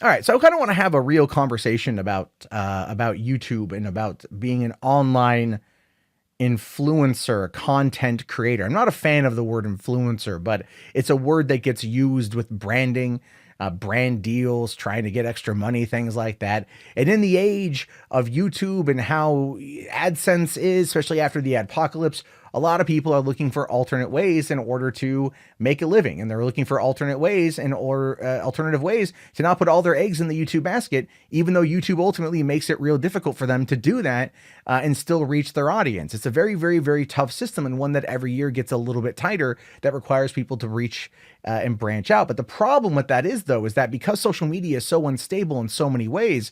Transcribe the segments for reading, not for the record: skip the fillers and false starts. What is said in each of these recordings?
All right, so I kind of want to have a real conversation about YouTube and about being an online influencer, content creator. I'm not a fan of the word influencer, but it's a word that gets used with branding, brand deals, trying to get extra money, things like that. And in the age of YouTube and how AdSense is, especially after the adpocalypse, a lot of people are looking for alternate ways in order to make a living, and they're looking for alternative ways to not put all their eggs in the YouTube basket, even though YouTube ultimately makes it real difficult for them to do that and still reach their audience. It's a very, very, very tough system, and one that every year gets a little bit tighter, that requires people to reach and branch out. But the problem with that is, though, is that because social media is so unstable in so many ways,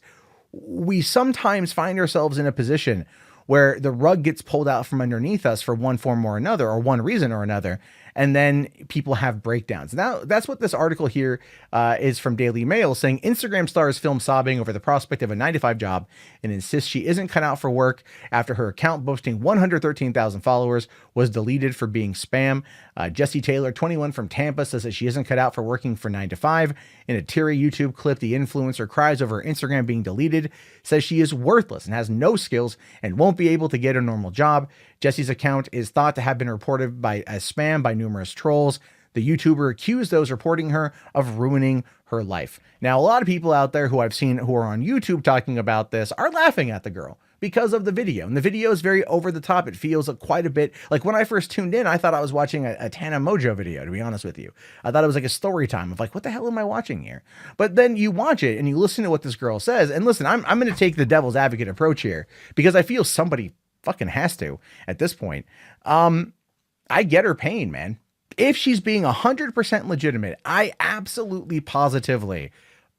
we sometimes find ourselves in a position where the rug gets pulled out from underneath us for one form or another, or one reason or another, and then people have breakdowns. Now, that's what this article here is from Daily Mail, saying Instagram stars film sobbing over the prospect of a 9 to 5 job and insists she isn't cut out for work after her account boasting 113,000 followers was deleted for being spam. Jessy Taylor, 21, from Tampa, says that she isn't cut out for working for 9 to 5. In a teary YouTube clip, the influencer cries over her Instagram being deleted, says she is worthless and has no skills and won't be able to get a normal job. Jessy's account is thought to have been reported as spam by numerous trolls. The YouTuber accused those reporting her of ruining her life. Now, a lot of people out there who I've seen who are on YouTube talking about this are laughing at the girl because of the video. And the video is very over the top. It feels quite a bit like, when I first tuned in, I thought I was watching a Tana Mojo video, to be honest with you. I thought it was like a story time of like, what the hell am I watching here? But then you watch it and you listen to what this girl says. And listen, I'm going to take the devil's advocate approach here because I feel somebody fucking has to at this point. I get her pain, man. If she's being 100% legitimate, I absolutely positively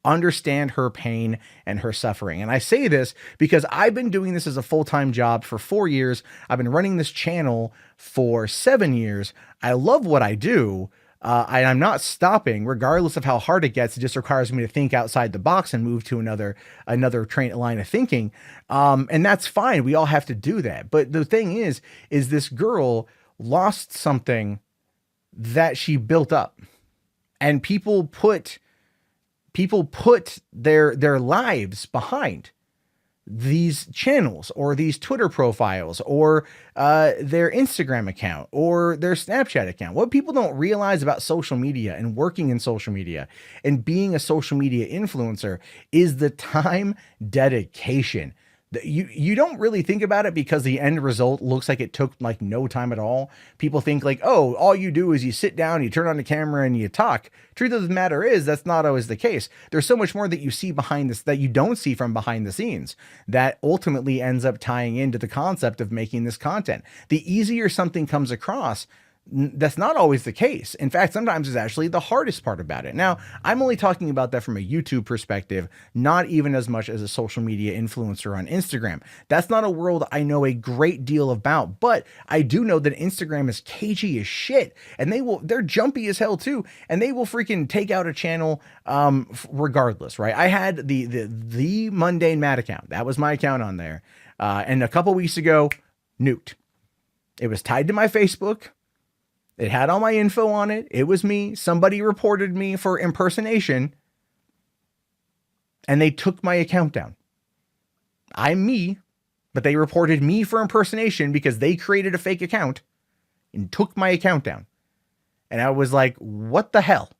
understand her pain and her suffering. And I say this because I've been doing this as a full-time job for 4 years. I've been running this channel for 7 years. I love what I do. And I'm not stopping, regardless of how hard it gets. It just requires me to think outside the box and move to another line of thinking. And that's fine. We all have to do that. But the thing is this girl lost something that she built up, and people put their lives behind these channels or these Twitter profiles or their Instagram account or their Snapchat account. What people don't realize about social media and working in social media and being a social media influencer is the time dedication. You don't really think about it because the end result looks like it took like no time at all. People think like, oh, all you do is you sit down, you turn on the camera and you talk. Truth of the matter is that's not always the case. There's so much more that you see behind this that you don't see from behind the scenes that ultimately ends up tying into the concept of making this content. The easier something comes across, that's not always the case. In fact, sometimes it's actually the hardest part about it. Now, I'm only talking about that from a YouTube perspective, not even as much as a social media influencer on Instagram. That's not a world I know a great deal about, but I do know that Instagram is cagey as shit, and they're jumpy as hell too, and they will freaking take out a channel regardless, right? I had the Mundane Mad account. That was my account on there. And a couple weeks ago, nuked. It was tied to my Facebook. It had all my info on it. It was me. Somebody reported me for impersonation, and they took my account down. I'm me, but they reported me for impersonation because they created a fake account and took my account down. And I was like, what the hell?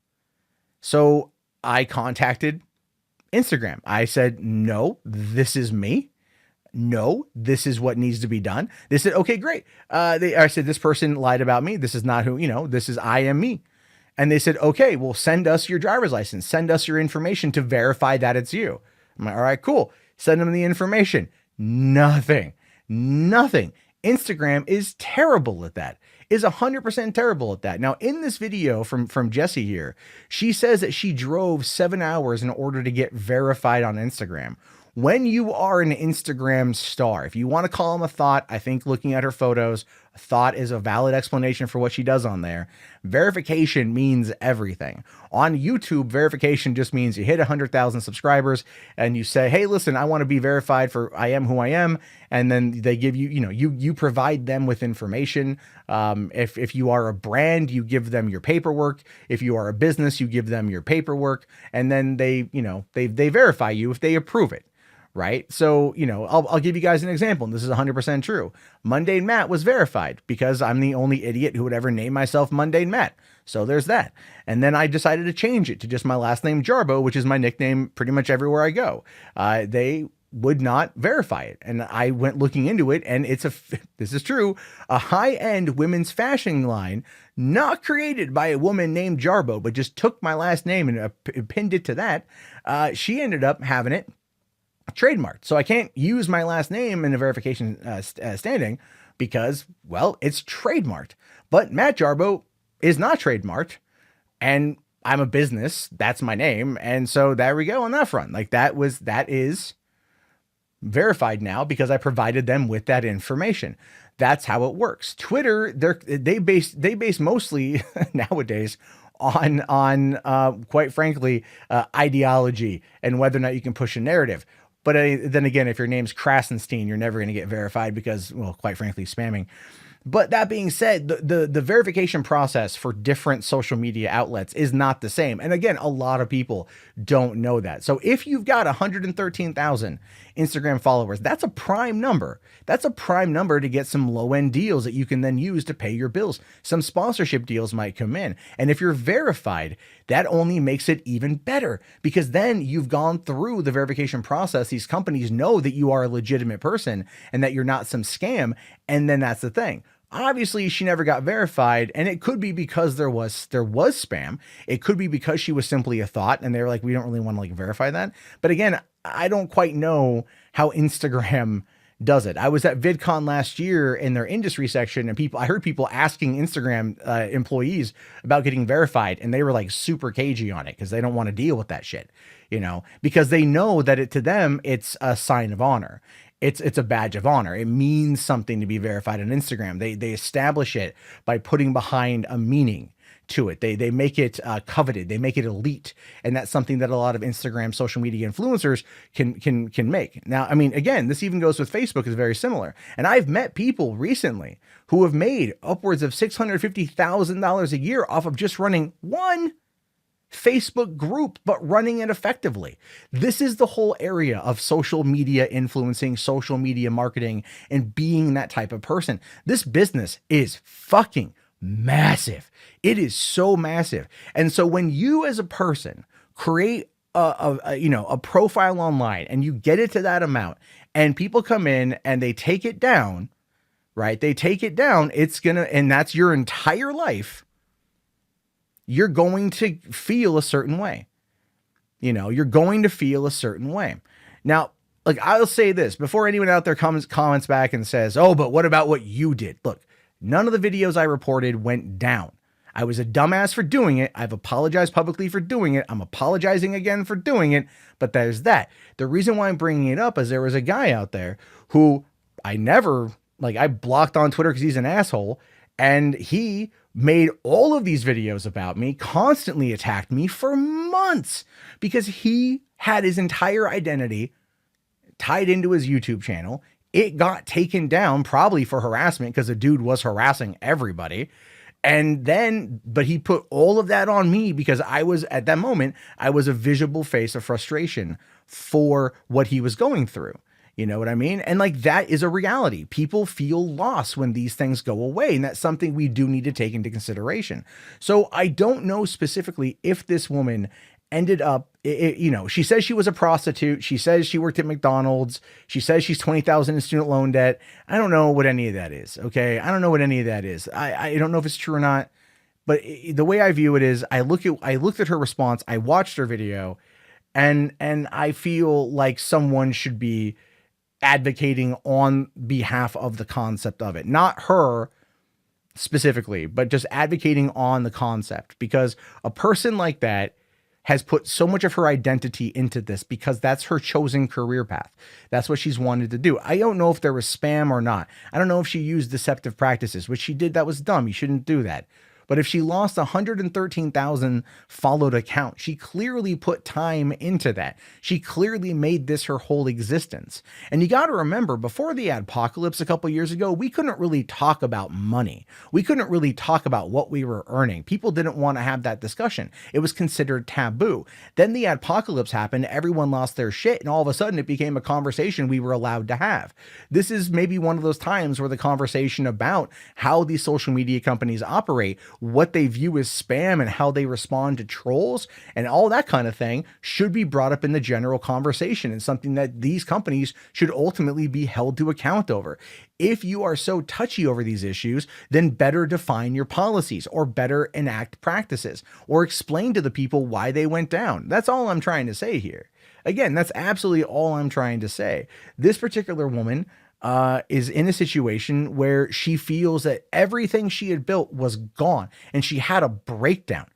So I contacted Instagram. I said, no, this is me. No, this is what needs to be done. They said, okay, great. I said, this person lied about me. This is not who, I am me. And they said, okay, well, send us your driver's license. Send us your information to verify that it's you. I'm like, all right, cool. Send them the information. Nothing. Instagram is terrible at that. Is 100% terrible at that. Now, in this video from Jessy here, she says that she drove 7 hours in order to get verified on Instagram. When you are an Instagram star, if you want to call them a thought, I think looking at her photos thought is a valid explanation for what she does on there. Verification means everything. On YouTube, verification just means you hit 100,000 subscribers and you say, hey, listen, I want to be verified for I am who I am. And then they give you, you provide them with information. If you are a brand, you give them your paperwork. If you are a business, you give them your paperwork. And then they verify you if they approve it. Right. So, I'll give you guys an example, and this is 100% true. Mundane Matt was verified because I'm the only idiot who would ever name myself Mundane Matt. So there's that. And then I decided to change it to just my last name, Jarbo, which is my nickname pretty much everywhere I go. They would not verify it. And I went looking into it, and this is true, a high-end women's fashion line, not created by a woman named Jarbo, but just took my last name and pinned it to that. She ended up having it trademarked. So I can't use my last name in a verification standing because, well, it's trademarked. But Matt Jarbo is not trademarked, and I'm a business. That's my name. And so there we go on that front. Like that is verified now because I provided them with that information. That's how it works. Twitter, they base mostly nowadays on quite frankly, ideology and whether or not you can push a narrative. But then again, if your name's Krasenstein, you're never going to get verified because, well, quite frankly, spamming. But that being said, the verification process for different social media outlets is not the same. And again, a lot of people don't know that. So if you've got 113,000 Instagram followers, that's a prime number. That's a prime number to get some low-end deals that you can then use to pay your bills. Some sponsorship deals might come in. And if you're verified, that only makes it even better because then you've gone through the verification process. These companies know that you are a legitimate person and that you're not some scam. And then that's the thing. Obviously, she never got verified, and it could be because there was spam. It could be because she was simply a thought, and they were like, we don't really want to verify that. But again, I don't quite know how Instagram does it. I was at VidCon last year in their industry section, and I heard people asking Instagram employees about getting verified, and they were like super cagey on it because they don't want to deal with that shit, because they know that to them it's a sign of honor. It's a badge of honor. It means something to be verified on Instagram. They establish it by putting behind a meaning to it. They make it coveted. They make it elite. And that's something that a lot of Instagram social media influencers can make. Now, I mean, again, this even goes with Facebook is very similar. And I've met people recently who have made upwards of $650,000 a year off of just running one Facebook group, but running it effectively. This is the whole area of social media influencing, social media marketing, and being that type of person. This business is fucking massive. It is so massive. And so when you as a person create a profile online and you get it to that amount and people come in and they take it down, right? They take it down. And that's your entire life. You're going to feel a certain way. You're going to feel a certain way. Now, I'll say this before anyone out there comments back and says, oh, but what about what you did? Look, none of the videos I reported went down. I was a dumbass for doing it. I've apologized publicly for doing it. I'm apologizing again for doing it. But there's that. The reason why I'm bringing it up is there was a guy out there who I blocked on Twitter because he's an asshole. And he made all of these videos about me, constantly attacked me for months because he had his entire identity tied into his YouTube channel. It got taken down probably for harassment because the dude was harassing everybody. But he put all of that on me because at that moment, I was a visible face of frustration for what he was going through. You know what I mean? And that is a reality. People feel lost when these things go away. And that's something we do need to take into consideration. So I don't know specifically if this woman ended up, she says she was a prostitute. She says she worked at McDonald's. She says she's 20,000 in student loan debt. I don't know what any of that is. Okay. I don't know what any of that is. I don't know if it's true or not, but the way I view it is I looked at her response. I watched her video and I feel like someone should be advocating on behalf of the concept of it, not her specifically, but just advocating on the concept, because a person like that has put so much of her identity into this because that's her chosen career path. That's what she's wanted to do. I don't know if there was spam or not. I don't know if she used deceptive practices, which she did. That was dumb. You shouldn't do that. But if she lost 113,000 followed account, she clearly put time into that. She clearly made this her whole existence. And you got to remember, before the adpocalypse a couple years ago, we couldn't really talk about money. We couldn't really talk about what we were earning. People didn't want to have that discussion. It was considered taboo. Then the adpocalypse happened, everyone lost their shit, and all of a sudden it became a conversation we were allowed to have. This is maybe one of those times where the conversation about how these social media companies operate, what they view as spam and how they respond to trolls and all that kind of thing should be brought up in the general conversation, and something that these companies should ultimately be held to account over. If you are so touchy over these issues, then better define your policies or better enact practices or explain to the people why they went down. That's all I'm trying to say here. Again, that's absolutely all I'm trying to say. This particular woman is in a situation where she feels that everything she had built was gone and she had a breakdown.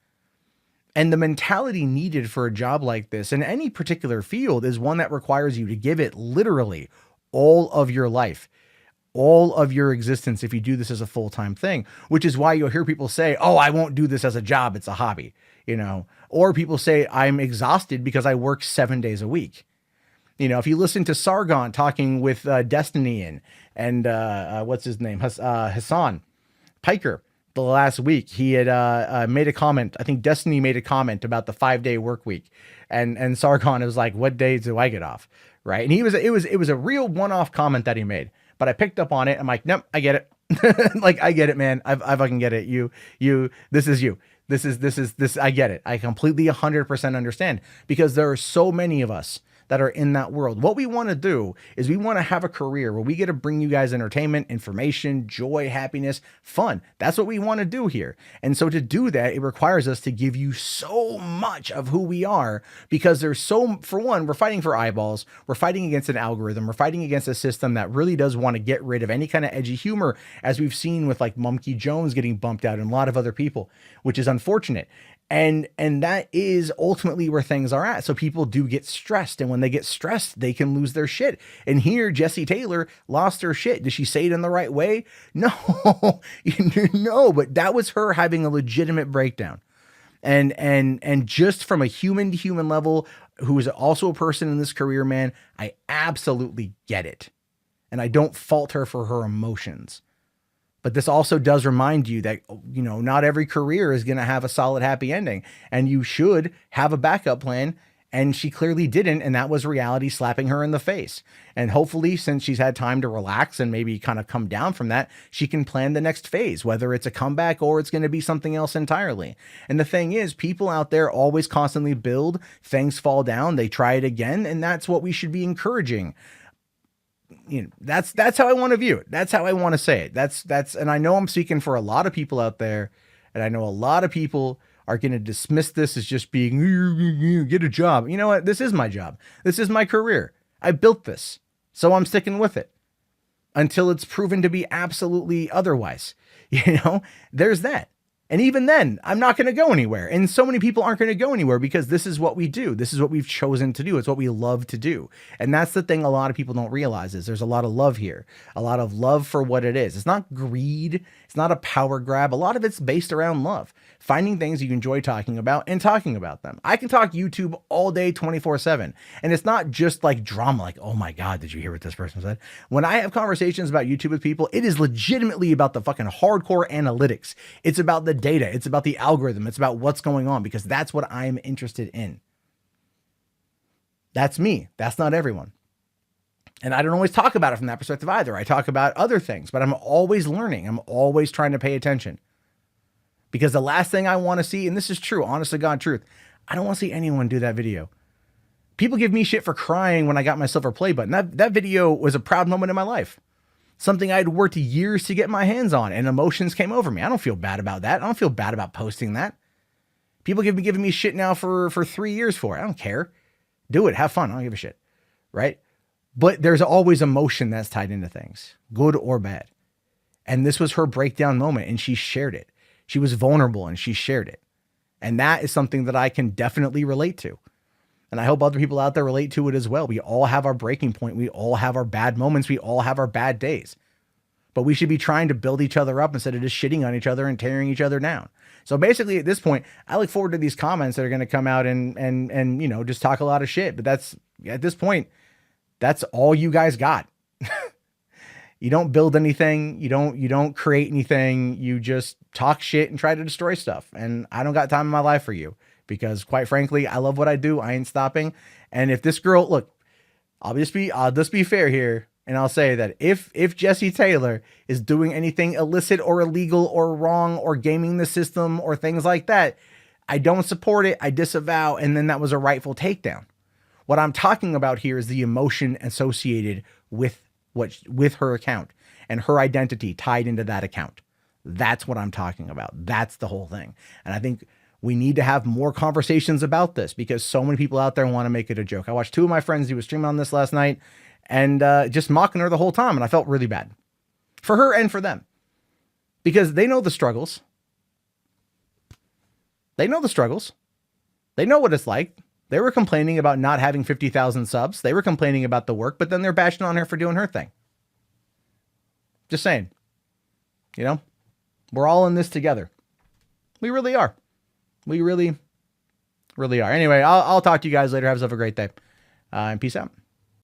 And the mentality needed for a job like this in any particular field is one that requires you to give it literally all of your life, all of your existence if you do this as a full-time thing, which is why you'll hear people say, oh, I won't do this as a job, it's a hobby, or people say I'm exhausted because I work 7 days a week. If you listen to Sargon talking with Destiny and what's his name? Hassan Piker the last week, he had made a comment. I think Destiny made a comment about the 5-day work week. And Sargon was like, what days do I get off? Right. And it was a real one-off comment that he made, but I picked up on it. I'm like, nope, I get it. Like, I get it, man. I fucking get it. This is you. This, I get it. I completely 100% understand, because there are so many of us that are in that world. What we want to do is we want to have a career where we get to bring you guys entertainment, information, joy, happiness, fun. That's what we want to do here. And so to do that, it requires us to give you so much of who we are, because for one, we're fighting for eyeballs. We're fighting against an algorithm. We're fighting against a system that really does want to get rid of any kind of edgy humor, as we've seen with like Monkey Jones getting bumped out and a lot of other people, which is unfortunate. And that is ultimately where things are at. So people do get stressed, and when they get stressed, they can lose their shit. And here, Jessy Taylor lost her shit. Did she say it in the right way? No, no, but that was her having a legitimate breakdown. And just from a human to human level, who is also a person in this career, man, I absolutely get it. And I don't fault her for her emotions. But this also does remind you that, not every career is going to have a solid, happy ending, and you should have a backup plan. And she clearly didn't. And that was reality slapping her in the face. And hopefully, since she's had time to relax and maybe kind of come down from that, she can plan the next phase, whether it's a comeback or it's going to be something else entirely. And the thing is, people out there always constantly build, things fall down, they try it again. And that's what we should be encouraging. That's how I want to view it. That's how I want to say it. And I know I'm speaking for a lot of people out there, and I know a lot of people are going to dismiss this as just being, get a job. You know what? This is my job. This is my career. I built this, so I'm sticking with it until it's proven to be absolutely otherwise. There's that. And even then, I'm not going to go anywhere. And so many people aren't going to go anywhere because this is what we do. This is what we've chosen to do. It's what we love to do. And that's the thing a lot of people don't realize, is there's a lot of love here, a lot of love for what it is. It's not greed. It's not a power grab. A lot of it's based around love, finding things you enjoy talking about and talking about them. I can talk YouTube all day, 24/7. And it's not just like drama, like, oh my God, did you hear what this person said? When I have conversations about YouTube with people, it is legitimately about the fucking hardcore analytics. It's about the data. It's about the algorithm. It's about what's going on, because that's what I'm interested in. That's me. That's not everyone. And I don't always talk about it from that perspective either. I talk about other things, but I'm always learning. I'm always trying to pay attention, because the last thing I want to see, and this is true, honest to God truth, I don't want to see anyone do that video. People give me shit for crying when I got my silver play button. That video was a proud moment in my life. Something I'd worked years to get my hands on, and emotions came over me. I don't feel bad about that. I don't feel bad about posting that. People giving me shit now for 3 years for it. I don't care. Do it. Have fun. I don't give a shit. Right? But there's always emotion that's tied into things, good or bad. And this was her breakdown moment, and she shared it. She was vulnerable and she shared it. And that is something that I can definitely relate to. And I hope other people out there relate to it as well. We all have our breaking point. We all have our bad moments. We all have our bad days. But we should be trying to build each other up instead of just shitting on each other and tearing each other down. So basically at this point, I look forward to these comments that are going to come out and you know, just talk a lot of shit. But that's, at this point, that's all you guys got. You don't build anything. You don't create anything. You just talk shit and try to destroy stuff. And I don't got time in my life for you, because quite frankly, I love what I do. I ain't stopping. And if this girl, look, I'll just be fair here. And I'll say that if Jessy Taylor is doing anything illicit or illegal or wrong or gaming the system or things like that, I don't support it. I disavow. And then that was a rightful takedown. What I'm talking about here is the emotion associated with her account and her identity tied into that account. That's what I'm talking about. That's the whole thing. And I think we need to have more conversations about this, because so many people out there want to make it a joke. I watched two of my friends who was streaming on this last night and just mocking her the whole time. And I felt really bad for her and for them, because they know the struggles. They know the struggles. They know what it's like. They were complaining about not having 50,000 subs. They were complaining about the work, but then they're bashing on her for doing her thing. Just saying, you know, we're all in this together. We really are. We really, really are. Anyway, I'll talk to you guys later. Have yourself a great day and peace out.